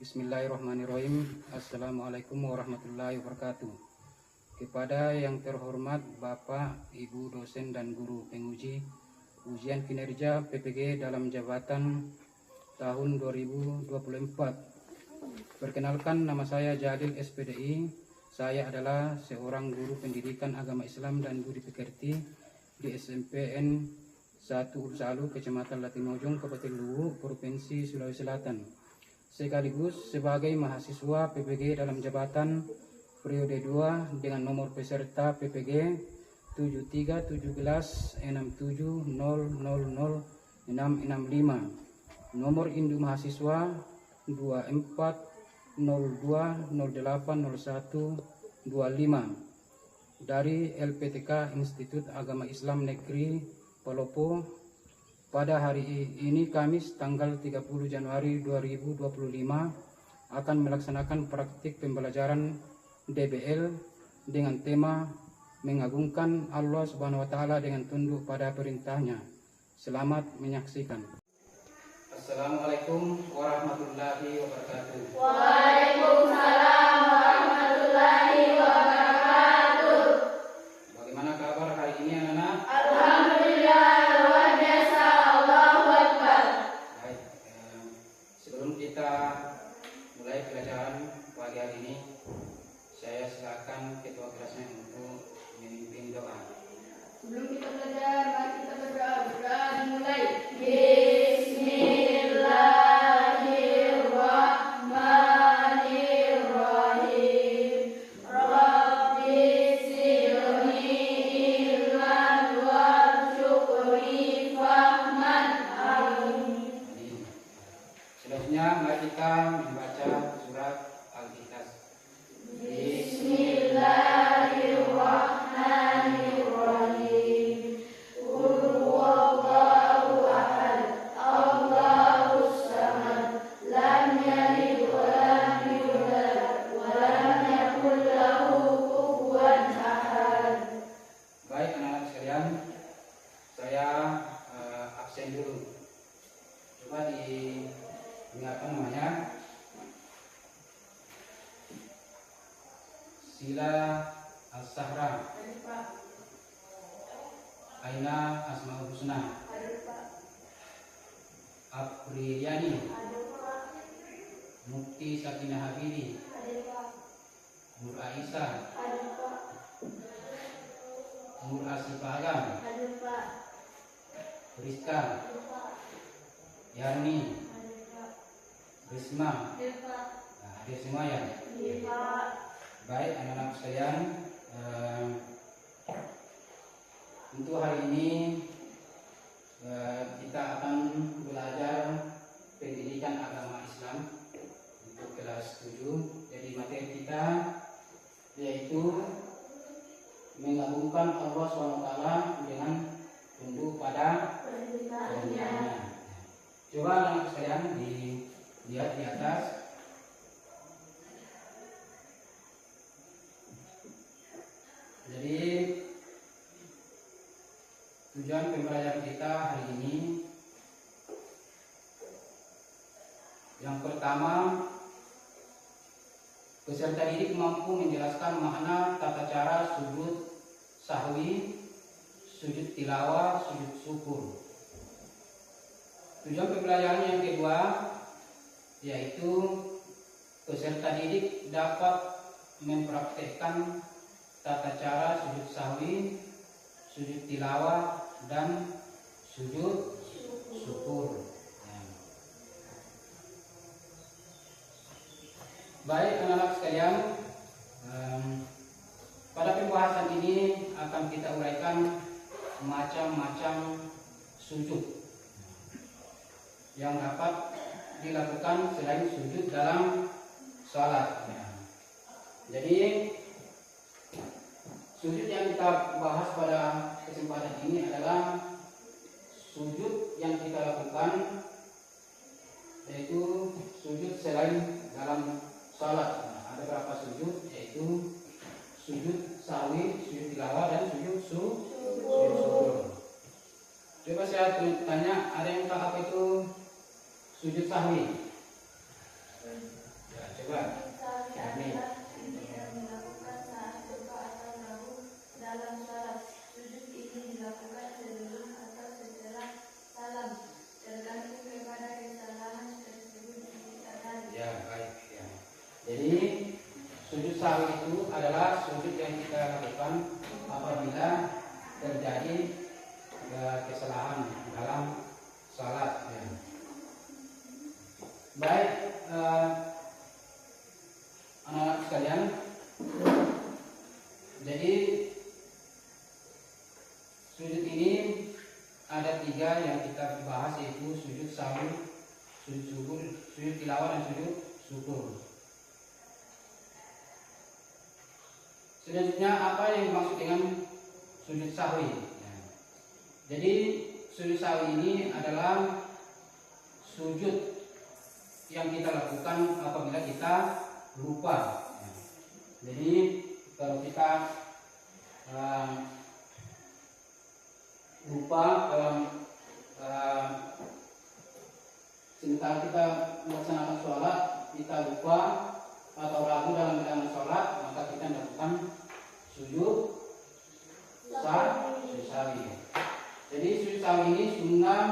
Bismillahirrahmanirrahim. Assalamualaikum warahmatullahi wabarakatuh. Kepada yang terhormat Bapak, Ibu dosen dan guru penguji ujian kinerja PPG dalam jabatan tahun 2024. Perkenalkan, nama saya Jalil SPDI. Saya adalah seorang guru pendidikan agama Islam dan budi pekerti di SMPN 1 Ursalu, Kecamatan Latimojong, Kabupaten Luwu, Provinsi Sulawesi Selatan. Sekaligus sebagai mahasiswa PPG dalam jabatan periode 2 dengan nomor peserta PPG 731767000665, nomor induk mahasiswa 2402080125 dari LPTK Institut Agama Islam Negeri Palopo. Pada hari ini Kamis tanggal 30 Januari 2025 akan melaksanakan praktik pembelajaran DBL dengan tema mengagungkan Allah Subhanahu wa taala dengan tunduk pada perintahnya. Selamat menyaksikan. Assalamualaikum warahmatullahi wabarakatuh. Waalaikumsalam warahmatullahi wabarakatuh. Bagaimana kabar hari ini anak-anak? Alhamdulillah, luar biasa. Allahu Akbar. Baik, sebelum kita mulai pelajaran pagi hari ini, saya silakan ketua kelasnya untuk memimpin doa. Sebelum kita belajar, mari kita berdoa. Berdoa dimulai. Bismillahirrahmanirrahim. Rabbi zidni ilman warzuqni fahman. Amin. Selanjutnya mari kita membaca surat Al-Ikhlas. Bismillahirrahmanirrahim. Qul huwallahu ahad, Allahus samad, lam yalid wa lam yulad wa lam yakul lahu kufuwan ahad. Baik anak-anak sekalian, saya absen dulu. Coba diingatkan namanya. Sila As-Sahra, Aina Asmaul Husna, Apriliani, Mukti Sakinah Habibie, Nur Aisyah, Nur Asifah Agam, Rizka, Yani, Risma. Nah, hadir semua ya? Baik anak-anak sekalian, untuk hari ini kita akan belajar pendidikan agama Islam untuk kelas 7. Jadi materi kita yaitu mengagungkan Allah SWT dengan tunduk pada perintahnya. Coba anak-anak sekalian dilihat di atas. Jadi tujuan pembelajaran kita hari ini, yang pertama, peserta didik mampu menjelaskan makna tata cara sujud sahwi, sujud tilawah, sujud syukur. Tujuan pembelajaran yang kedua yaitu peserta didik dapat mempraktekkan tata cara sujud sahwi, sujud tilawah, dan sujud syukur. Baik anak-anak sekalian, pada pembahasan ini akan kita uraikan macam-macam sujud yang dapat dilakukan selain sujud dalam salat. Jadi sujud yang kita bahas pada kesempatan ini adalah sujud yang kita lakukan, yaitu sujud selain dalam salat. Ada berapa sujud, yaitu sujud sahwi, sujud tilawah, dan sujud syukur. Coba saya tanya, ada yang tahu apa itu sujud sahwi? Ya, coba. Ini. Yang dilakukan saat lupa atau ragu dalam salat. Sujud ini dilakukan sebelum atau setelah salam, tergantung kepada kesalahan tersebut disadari. Ya, baik. Ya. Jadi sujud sahwi itu adalah sujud yang kita lakukan apabila terjadi kesalahan dalam salat. Ya. Baik, anak-anak sekalian. Jadi sujud ini ada 3 yang kita bahas, yaitu sujud sahwi, sujud syukur, sujud tilawah, dan sujud syukur. Selanjutnya, apa yang dimaksud dengan sujud sahwi? Ya. Jadi sujud sahwi ini adalah sujud yang kita lakukan apabila kita lupa. Ya. Jadi kalau kita lupa dalam sementara kita melaksanakan sholat, kita lupa atau ragu dalam menjalankan sholat, maka kita melakukan sujud sahwi. Jadi sujud sahwi ini sunnah.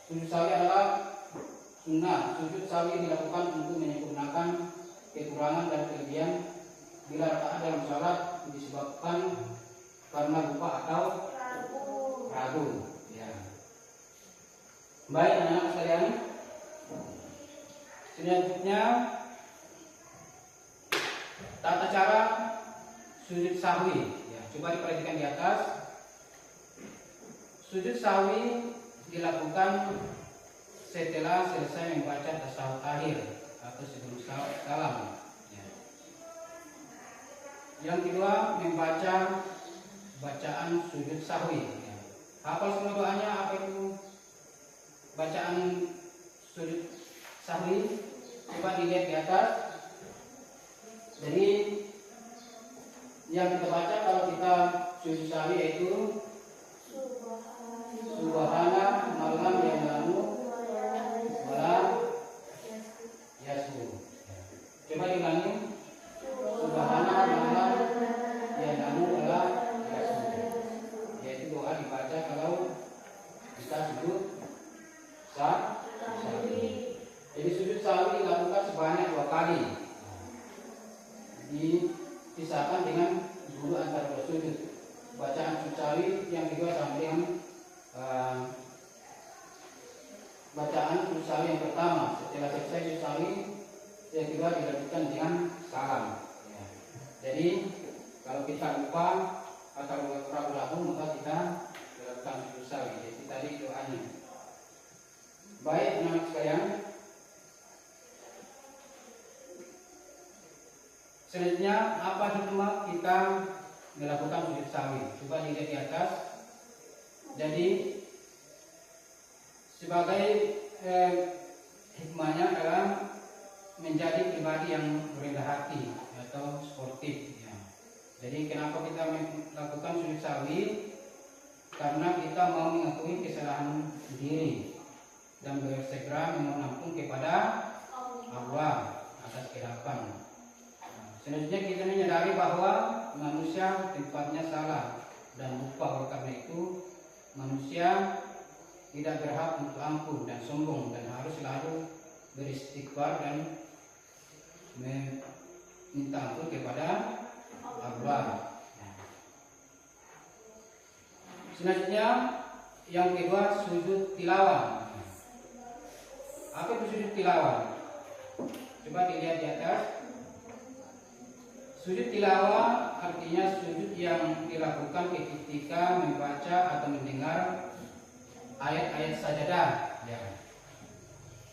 Sujud sahwi adalah sunnah. Sujud sahwi dilakukan untuk menyempurnakan kekurangan dan kelebihan bila rakaat dalam sholat disebabkan karena lupa atau ragu. Ya. Baik, anak-anak sekalian. Selanjutnya, tata cara sujud sahwi. Ya, coba diperhatikan di atas. Sujud sahwi dilakukan setelah selesai membaca tasyahud akhir atau sebelum salam. Ya. Yang kedua, membaca bacaan sujud sahwi. Ya. Hafal semua doanya. Apa itu bacaan sujud sahwi? Coba dilihat di atas. Jadi yang kita baca kalau kita sujud sahwi yaitu Subhana malam yang lalu malam yasu. Coba diulangi. Subhana malam yang lalu malam yasu. Yaitu doa dibaca kalau kita sujud sahwi. Jadi sujud sahwi dilakukan sebanyak 2 kali. Dipisahkan dengan dulu antara 2 sujud. Bacaan sujud sahwi yang kedua sama dengan bacaan sujud sahwi yang pertama. Setelah selesai sujud sahwi yang kedua dilanjutkan dengan salam. Ya. Jadi kalau kita lupa atau ragu-ragu maka kita lakukan sujud sahwi. Jadi tadi doanya. Baik, anak-anak sekalian. Selanjutnya, apa hikmah kita melakukan sujud sahwi? Coba dilihat di atas. Jadi sebagai hikmahnya adalah menjadi pribadi yang rendah hati atau sportif. Ya. Jadi kenapa kita melakukan sujud sahwi? Karena kita mau mengakui kesalahan diri dan bersegera memohon ampun kepada Allah atas kehilafan. Selanjutnya kita menyadari bahwa manusia tempatnya salah dan lupa. Oleh karena itu manusia tidak berhak untuk ampun dan sombong dan harus selalu beristighfar dan meminta ampun kepada Allah. Selanjutnya yang kedua, sujud tilawah. Apa itu sujud tilawah? Coba dilihat di atas. Sujud tilawah artinya sujud yang dilakukan ketika membaca atau mendengar ayat-ayat sajadah. Ya.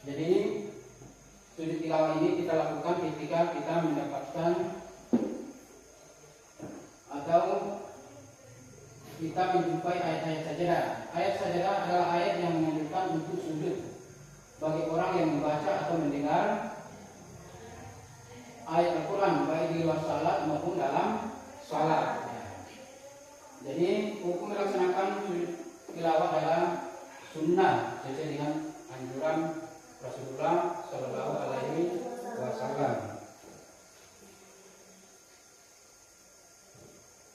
Jadi sujud tilawah ini kita lakukan ketika kita mendapatkan atau kita menjumpai ayat-ayat sajadah. Ayat sajadah adalah ayat yang menunjukkan untuk sujud bagi orang yang membaca atau mendengar ayat Al-Quran baik di luar salat maupun dalam salat. Jadi hukum melaksanakan sujud tilawah adalah sunnah sesuai dengan anjuran Rasulullah Shallallahu Alaihi Wasallam.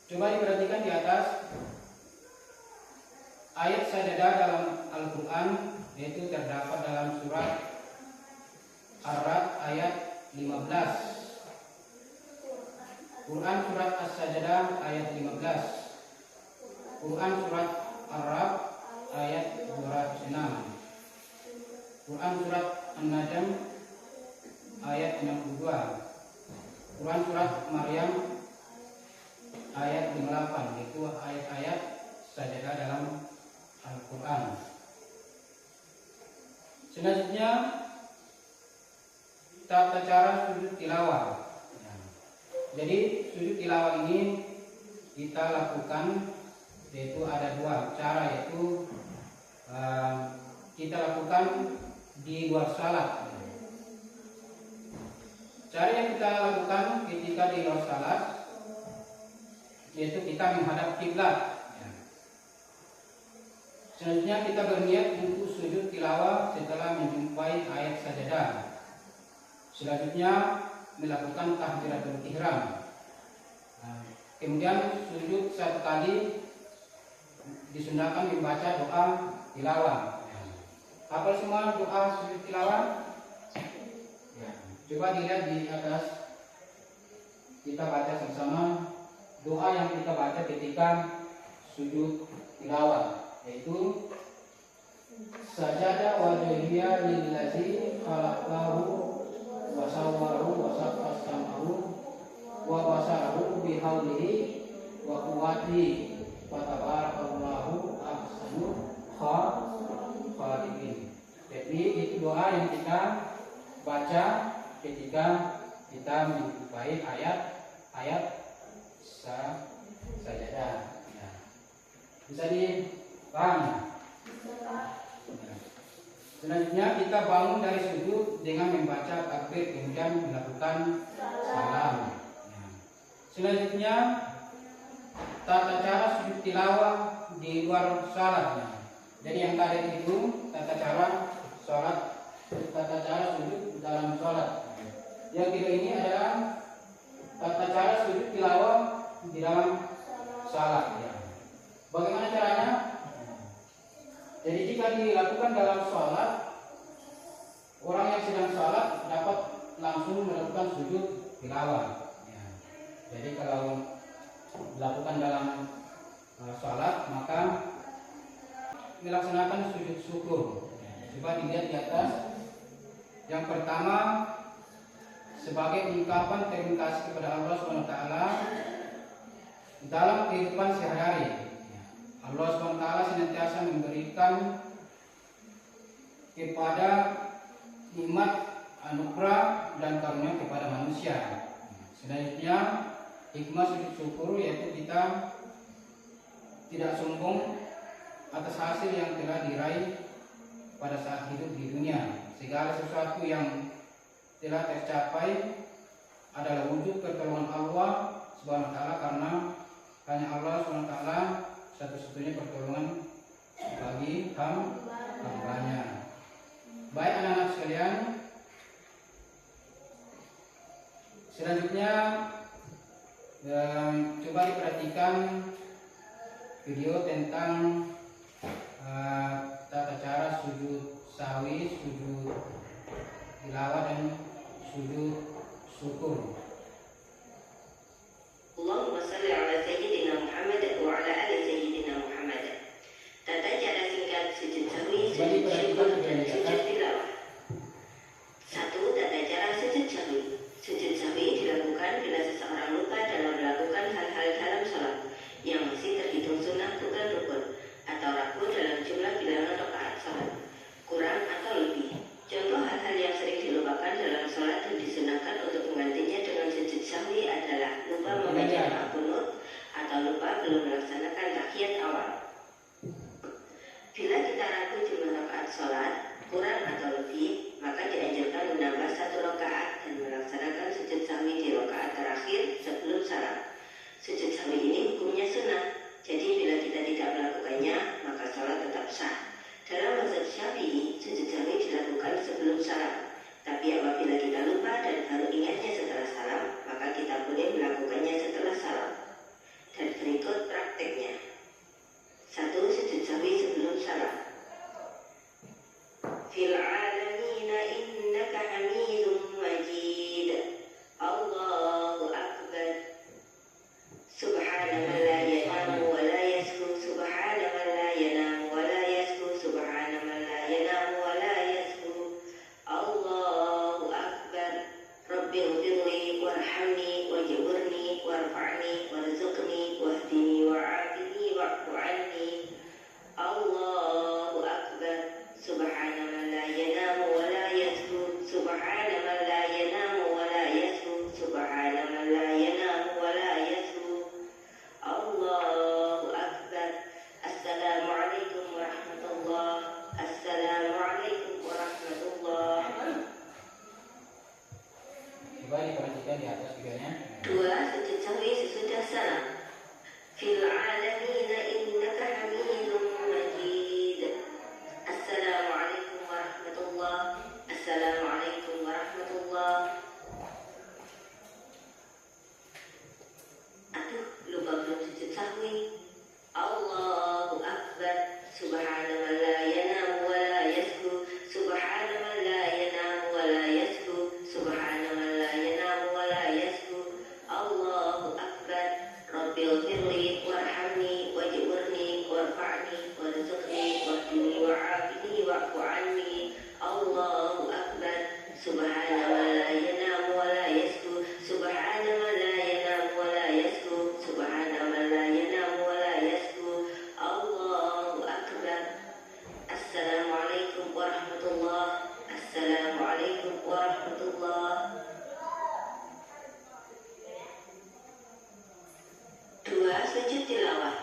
Coba diperhatikan di atas ayat sajadah dalam Al-Quran, yaitu terdapat dalam surat Ar-Ra'd ayat 15. Quran surat As-Sajadah ayat 15. Quran surat Ar-Ra'd ayat 206. Quran surat An-Najm ayat 62. Quran surat Maryam ayat 58. Itu ayat-ayat sajadah dalam Al-Quran. Selanjutnya tata cara sujud tilawah. Jadi sujud tilawah ini kita lakukan, yaitu ada dua cara, yaitu kita lakukan di luar salat. Cara yang kita lakukan ketika di luar salat, yaitu kita menghadap kiblat. Selanjutnya kita berniat untuk sujud tilawah setelah menjumpai ayat sajadah. Selanjutnya melakukan takbiratul ihram. Kemudian sujud satu kali, disunahkan membaca doa tilawah. Hafal semua doa sujud tilawah? Coba dilihat di atas, kita baca sama-sama doa yang kita baca ketika sujud tilawah, yaitu sajada wajhiya lillazi khalaqahu wa sawwaru wa saqasamahu wa basarahu bihaulihi wa quwwatihi wa tabarakallahu ahsanul khaliqin. Jadi itu doa yang kita baca ketika kita menjumpai ayat sajadah. Bisa dipahami? Selanjutnya kita bangun dari sujud dengan membaca takbir, kemudian melakukan salam. Selanjutnya tata cara sujud tilawah di luar salat. Jadi yang tadi itu tata cara sujud dalam salat. Yang kedua ini adalah tata cara sujud tilawah di dalam salat. Bagaimana caranya? Jadi jika dilakukan dalam sholat, orang yang sedang sholat dapat langsung melakukan sujud tilawah. Jadi kalau dilakukan dalam sholat, maka melaksanakan sujud syukur. Coba dilihat di atas. Yang pertama, sebagai ungkapan terima kasih kepada Allah SWT dalam kehidupan sehari-hari. Allah SWT senantiasa memberikan kepada nikmat, anugerah dan karunia kepada manusia. Selanjutnya hikmah sujud syukur, yaitu kita tidak sombong atas hasil yang telah diraih pada saat hidup di dunia. Segala sesuatu yang telah tercapai adalah wujud pertolongan Allah Subhanahu wa taala, karena hanya Allah Subhanahu wa taala satu-satunya pertolongan bagi hambanya. Baik anak-anak sekalian, selanjutnya coba diperhatikan video tentang tata cara sujud sahwi, sujud tilawah dan sujud syukur. Allahumma salli ala Sayyidina Muhammad wa ala ali Sayyidina Muhammad. Tata cara singkat sujud sahwi, sujud syukur dan sujud tilawah. 1. Tata cara sujud sahwi. Sujud sahwi dilakukan bila seseorang lupa dalam melakukan hal-hal dalam sholat yang masih terhitung sunnah bukan rukun, atau ragu dalam jumlah bilangan rakaat sholat, kurang atau lebih. Contoh hal-hal yang sering dilupakan dalam sholat dan disunahkan untuk menggantinya dengan sujud sahwi adalah lupa membaca doa qunut atau lupa belum melaksanakan tahiyat awal. Bila kita ragu jumlah rakaat sholat, kurang atau lebih, maka dianjurkan menambah 1 rakaat dan melaksanakan sujud sahwi di rakaat terakhir sebelum salam. Sujud sahwi ini hukumnya sunnah, jadi bila kita tidak melakukannya, maka sholat tetap sah. Dalam mazhab Syafi'i, sujud sahwi dilakukan sebelum salam. Tapi apabila kita lupa dan baru ingatnya setelah salam, maka kita boleh melakukannya setelah salam. Dan berikut prakteknya. 1. Sujud sahwi sebelum salam. Fil alamina innaka hamidum majid. Allahu akbar. Subhana man la yanamu wa la yasku. Subhana man la yanamu wa la yasku. Subhana man la yanamu wa la yasku. Allahu akbar. Rabbi ighfirli warhamni wajburni warfa'ni warzuqni wahdini wa'afini wa'fu anni. Allahu akbar. Subhana man la yanamu wa la yasku. Subhana man la yanamu wa la yasku. Subhana man la yanamu wa la yasku. Allahu akbar. Assalamualaikum warahmatullahi. Assalamualaikum warahmatullahi. Coba diperhatikan di atas videonya. 2. Sujud sahwi sesudah salam. Fil alamina innaka hamidum majid. Assalamualaikum warahmatullahi. Assalamualaikum warahmatullahi. Aduh, lupa belum sujud sahwi. Allahu akbar. Subhana man la yanamu wa la yasku. Subhana man la yanamu wa la yasku. Subhana man la yanamu wa la yasku. Allahu akbar. Rabbi ighfirli warhamni wajburni warfa'ni warzuqni wahdini wa'afini wa'fu anni. Allahu akbar. Subhana man la yanamu wa la yasku. Subhana man la yanamu wa la yasku. Subhana man la yanamu wa la yasku. Allahu akbar. Assalamualaikum warahmatullahi. Assalamualaikum warahmatullahi. 2. Sujud tilawah.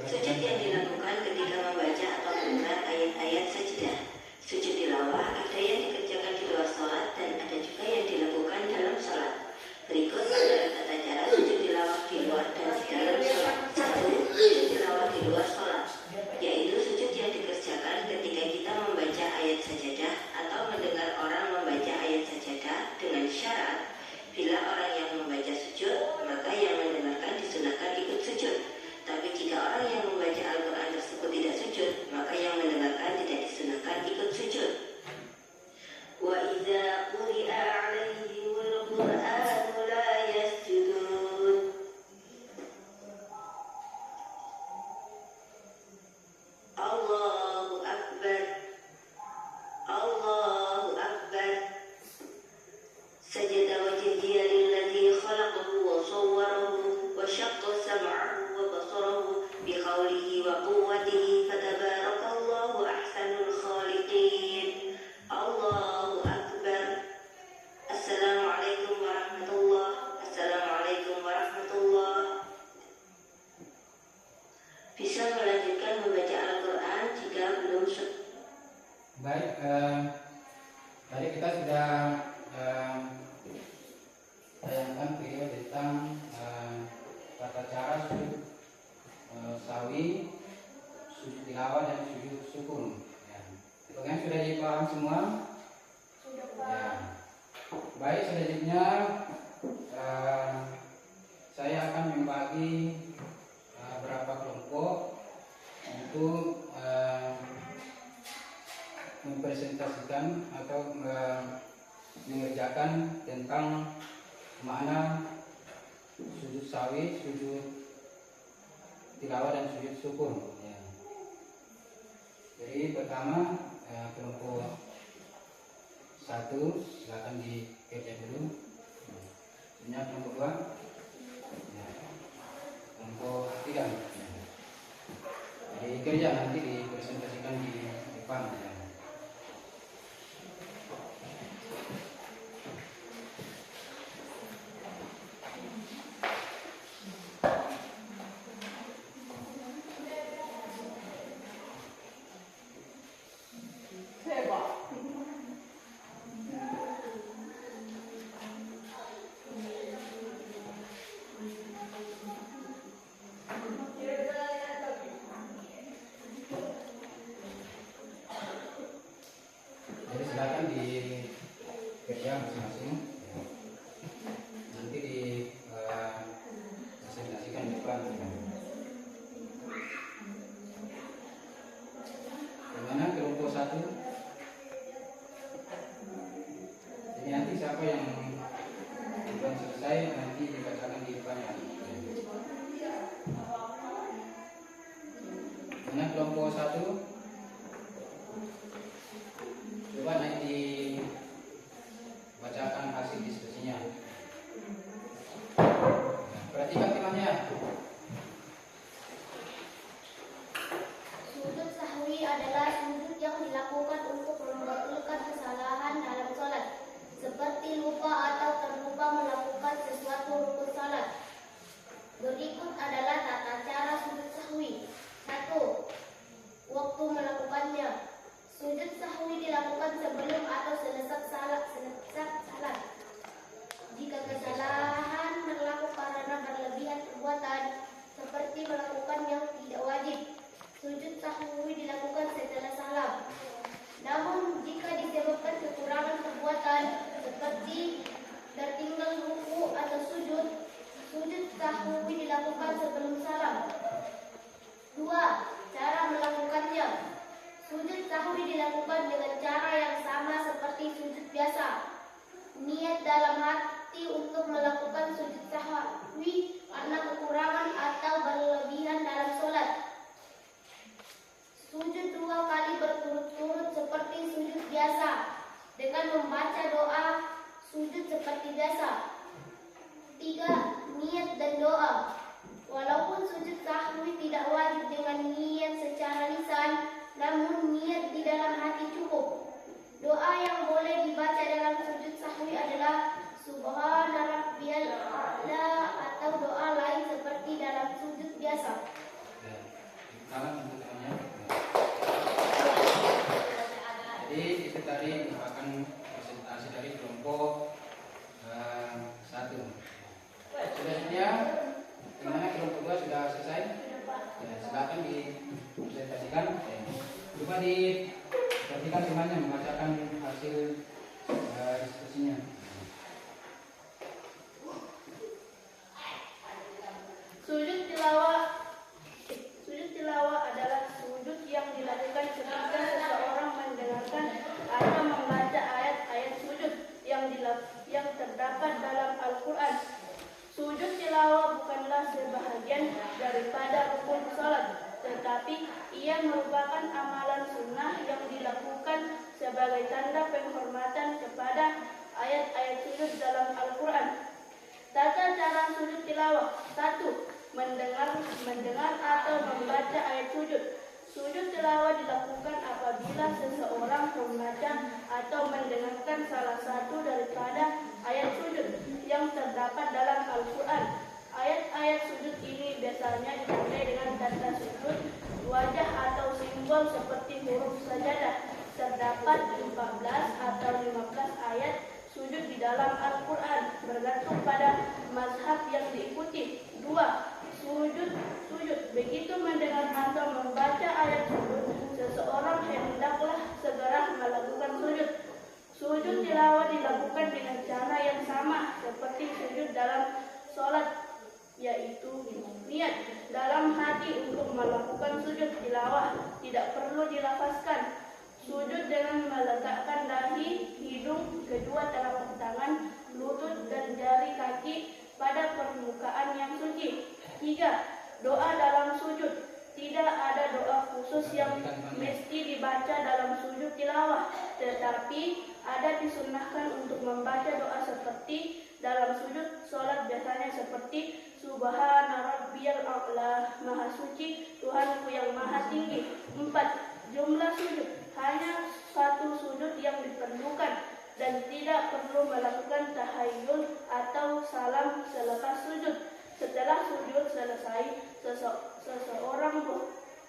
Sujud yang dilakukan ketika membaca atau mendengar ayat-ayat sajdah. Sujud tilawah ada yang dikerjakan di luar sholat dan ada juga yang dilakukan dalam sholat. Berikut adalah tata cara sujud tilawah di luar dan di dalam sholat. 1. Sujud tilawah di luar sholat, yaitu sujud yang dikerjakan ketika kita membaca ayat sajadah atau mendengar orang membaca ayat sajadah, dengan syarat bila orang yang membaca sujud, maka yang mendengarkan disunahkan ikut sujud. Tapi jika orang yang membaca Al-Quran tersebut tidak sujud, maka yang mendengarkan tidak disunahkan ikut sujud. Wa idza quri'a 'alaihimul Qur'anu la yasjudun. Allahu akbar. Allahu akbar. Sajada wajhiya lilladzi khalaqahu wa sawwarahu wa syaqqa sam'ahu wa basarahu bi qawlihi wa quwwatihi fatabarakallahu ahsanul khaliqin. Allahu akbar. Assalamualaikum warahmatullahi. Assalamualaikum warahmatullahi. Bisa melanjutkan membaca Al-Quran jika belum Baik, tadi kita sudah tayangkan video tentang tata cara sujud sahwi, sujud tilawah dan sujud syukur. Ya. Bagaimana sudah dipaham semua? Ya. Baik, selanjutnya saya akan membagi beberapa kelompok untuk mempresentasikan atau mengerjakan tentang makna sujud sahwi, sujud tilawah dan sujud syukur. Ya. Jadi pertama kelompok 1 silakan dikerja dulu. Ini kelompok 2. Ya. Kelompok 3. Ya. Jadi kerja nanti dipresentasikan di depan. Ya. Silakan kerja masing-masing. Nanti di presentasikan di depan. Bagaimana kelompok 1? Jadi nanti siapa yang belum selesai nanti dibacakan di depannya. Bagaimana kelompok 1? Coba nanti bacakan hasil diskusinya. Perhatikan temannya. Sujud sahwi adalah sujud yang dilakukan untuk membetulkan kesalahan dalam sholat, seperti lupa atau terlupa melakukan sesuatu rukun sholat. Berikut adalah tata cara sujud sahwi. 1. Waktu melakukannya. Sujud sahwi dilakukan sebelum atau selesai salat. Jika kesalahan berlaku karena berlebihan perbuatan, seperti melakukan yang tidak wajib, sujud sahwi dilakukan setelah salam. Namun jika disebabkan kekurangan perbuatan, seperti tertinggal ruku atau sujud, sujud sahwi dilakukan sebelum salam. 2. Cara melakukannya. Sujud sahwi dilakukan dengan cara yang sama seperti sujud biasa. Niat dalam hati untuk melakukan sujud sahwi karena kekurangan atau berlebihan dalam sholat. Sujud 2 kali berturut-turut seperti sujud biasa dengan membaca doa sujud seperti biasa. 3. Niat dan doa. Walaupun sujud sahwi tidak wajib dengan niat secara lisan, namun niat di dalam hati cukup. Doa yang boleh dibaca dalam sujud sahwi adalah Subhana Rabbiyal A'la atau doa lain seperti dalam sujud biasa. Jadi itu tadi merupakan presentasi dari kelompok 1. Sudah sedia? Gimana kelompok 2 sudah selesai? Ya, silakan dipresentasikan. Coba diperhatikan temannya membacakan hasil diskusinya. Sujud tilawah adalah sujud yang dilakukan ketika seseorang mendengarkan atau membaca ayat-ayat sujud yang terdapat dalam Al-Quran. Sujud tilawah bukanlah sebahagian daripada rukun salat, tetapi ia merupakan amalan sunnah yang dilakukan sebagai tanda penghormatan kepada ayat-ayat sujud dalam Al-Quran. Tata cara sujud tilawah. 1. Mendengar atau membaca ayat sujud. Sujud tilawah dilakukan apabila seseorang membaca atau mendengarkan salah satu daripada ayat sujud yang terdapat dalam Al-Quran. Ayat-ayat sujud ini biasanya ditandai dengan tanda sujud wajah atau simbol seperti huruf sajadah. Terdapat 14 atau 15 ayat sujud di dalam Al-Quran, bergantung pada mazhab yang diikuti. 2. Sujud. Begitu mendengar atau membaca ayat sujud, seseorang hendaklah segera melakukan sujud. Sujud tilawah dilakukan dengan cara yang sama seperti sujud dalam sholat, yaitu niat dalam hati untuk melakukan sujud tilawah, tidak perlu dilafazkan. Sujud dengan meletakkan dahi, hidung, kedua telapak tangan, lutut dan jari kaki pada permukaan yang suci. 3. Doa dalam sujud. Tidak ada doa khusus yang mesti dibaca dalam sujud tilawah, tetapi ada disunnahkan untuk membaca doa seperti dalam sujud sholat biasanya seperti Subhana Rabbiyal A'la, Maha Suci Tuhanku yang Maha Tinggi. 4. Jumlah sujud. Hanya satu sujud yang diperlukan dan tidak perlu melakukan tahayyul atau salam selepas sujud. Setelah sujud selesai, seseorang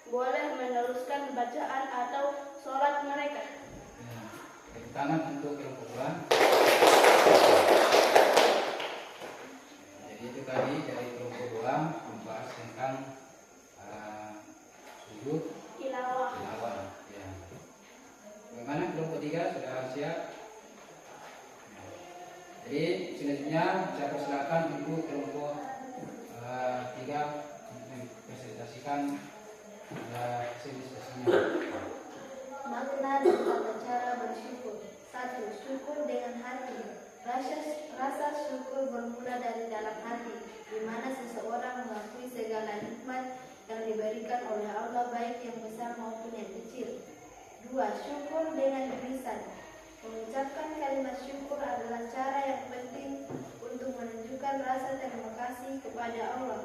boleh meneruskan bacaan atau sholat mereka. Tepuk tangan untuk yang kedua. Jadi itu tadi dari kelompok 2 membahas tentang sujud tilawah. Ya. Bagaimana kelompok 3 sudah siap? Jadi selanjutnya saya persilakan untuk kelompok 3 mempresentasikan hasil diskusinya. Makna dan tata cara bersyukur. 1. Syukur dengan hati. Rasa syukur bermula dari dalam hati, di mana seseorang mengakui segala nikmat yang diberikan oleh Allah, baik yang besar maupun yang kecil. 2. Syukur dengan lisan. Mengucapkan kalimat syukur adalah cara yang penting untuk menunjukkan rasa terima kasih kepada Allah.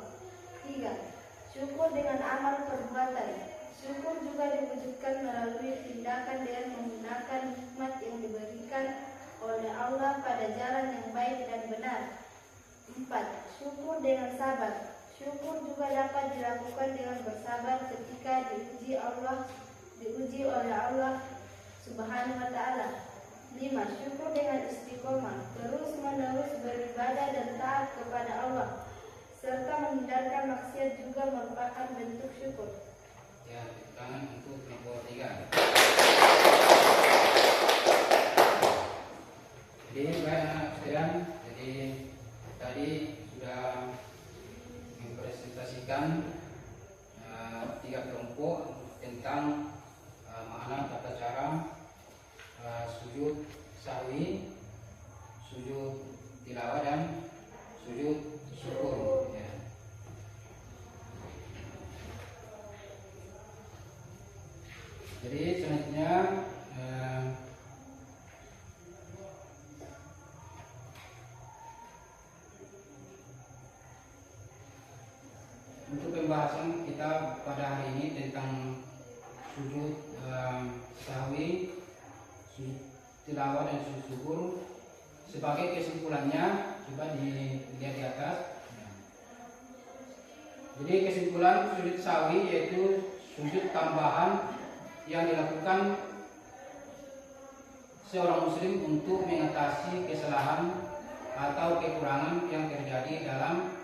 3. Syukur dengan amal perbuatan. Syukur juga diwujudkan melalui tindakan dengan menggunakan nikmat yang diberikan oleh Allah pada jalan yang baik dan benar. 4. Syukur dengan sabar. Syukur juga dapat dilakukan dengan bersabar ketika diuji oleh Allah Subhanahu wa Ta'ala. 5. Syukur dengan istiqomah, terus menerus beribadah dan taat kepada Allah, serta menghindarkan maksiat juga merupakan bentuk syukur. Ya, tepuk tangan untuk kelompok 3. Jadi baik anak sekalian, jadi tadi sudah mempresentasikan 3 kelompok tentang makna tata cara sujud sahwi, sujud tilawah dan sujud syukur. Ya. Jadi selanjutnya untuk pembahasan kita pada hari ini tentang sujud sahwi, sujud tilawah dan sujud syukur. Sebagai kesimpulannya coba dilihat di atas. Jadi kesimpulan sujud sahwi yaitu sujud tambahan yang dilakukan seorang muslim untuk mengatasi kesalahan atau kekurangan yang terjadi dalam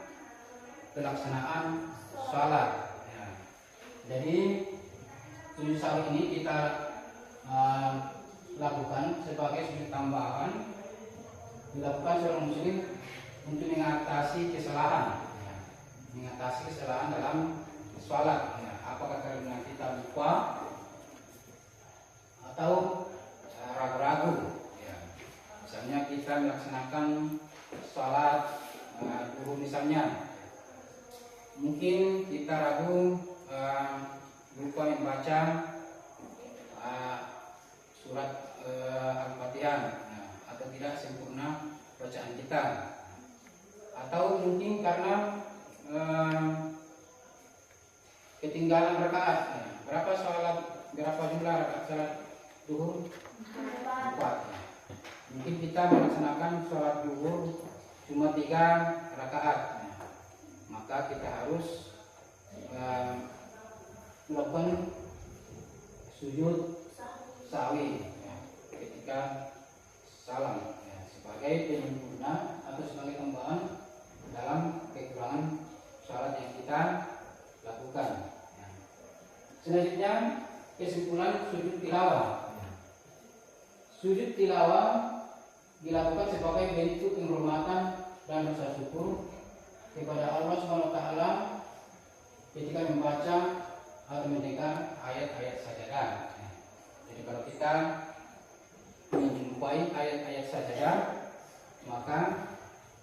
pelaksanaan sholat. Ya. Jadi sujud sahwi ini kita lakukan sebagai sujud tambahan dilakukan seorang muslim untuk mengatasi kesalahan, ya. Mengatasi kesalahan dalam sholat. Ya. Apakah karena kita lupa atau ragu-ragu, ya. Misalnya kita melaksanakan sholat duhur misalnya, mungkin kita ragu lupa membaca surat Al-Fatihah, atau tidak sempurna bacaan kita, atau mungkin karena ketinggalan rakaat. Ya. Berapa jumlah rakaat sholat duhur? 4. Mungkin kita melaksanakan sholat duhur cuma 3 rakaat. Ya. Maka kita harus melakukan sujud sahwi, ya, ketika salam, ya, sebagai penyempurna atau sebagai tambahan dalam kekurangan sholat yang kita lakukan. Ya. Selanjutnya kesimpulan sujud tilawah. Ya. Sujud tilawah dilakukan sebagai bentuk penghormatan dan rasa syukur kepada Allah SWT ketika membaca atau mendengar ayat-ayat sajadah. Ya. Jadi kalau kita menjumpai ayat-ayat sajadah, maka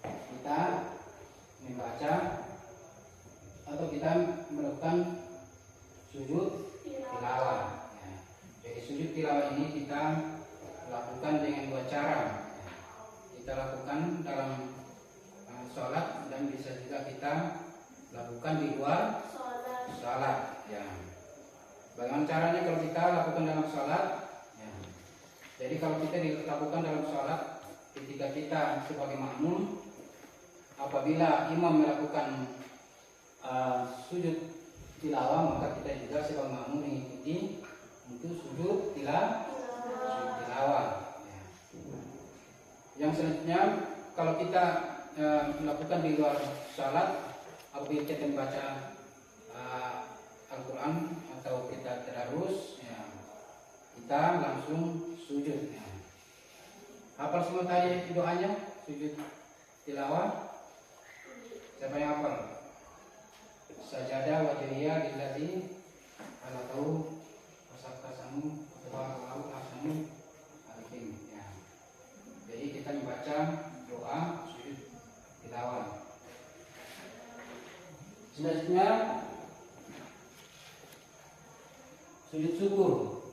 kita membaca atau kita melakukan sujud tilawah. Ya. Jadi sujud tilawah ini kita lakukan dengan 2 cara. Ya. Kita lakukan dalam sholat dan bisa juga kita lakukan di luar sholat. Ya. Bagaimana caranya kalau kita lakukan dalam sholat? Ya. Jadi kalau kita dilakukan dalam sholat, ketika kita sebagai makmum, apabila imam melakukan sujud tilawah, maka kita juga sebagai makmum mengikuti untuk sujud tilawah. Ya. Yang selanjutnya, kalau kita melakukan di luar sholat, apabila kita membaca Al-Quran atau kita tadarus, ya, kita langsung sujud. Ya. Hafal semua tadi doanya sujud tilawah? Siapa yang hafal? Sajadah wajriyah lillazi ala tahu wasaqasamu wa qawlu ahsanu alikin. Ya. Jadi kita membaca doa sujud tilawah. Selanjutnya sujud syukur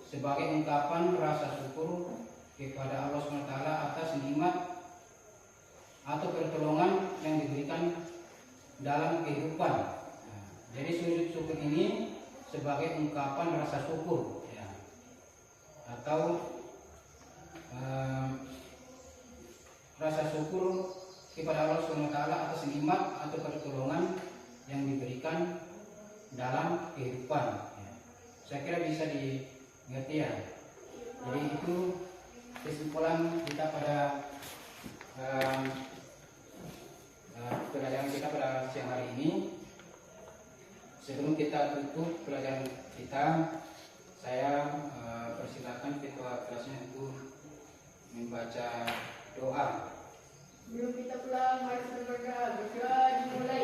sebagai ungkapan rasa syukur kepada Allah SWT atas nikmat atau pertolongan yang diberikan dalam kehidupan. Nah, jadi sujud syukur ini sebagai ungkapan rasa syukur, ya, atau rasa syukur kepada Allah SWT atas nikmat atau pertolongan yang diberikan dalam kehidupan. Ya. Saya kira bisa dimengerti ya. Jadi itu kesimpulan kita pada pelajaran kita pada siang hari ini. Sebelum kita tutup pelajaran kita, saya persilakan ketua kelasnya untuk membaca doa. Sebelum kita pulang, mari kita berdoa. Berdoa dimulai.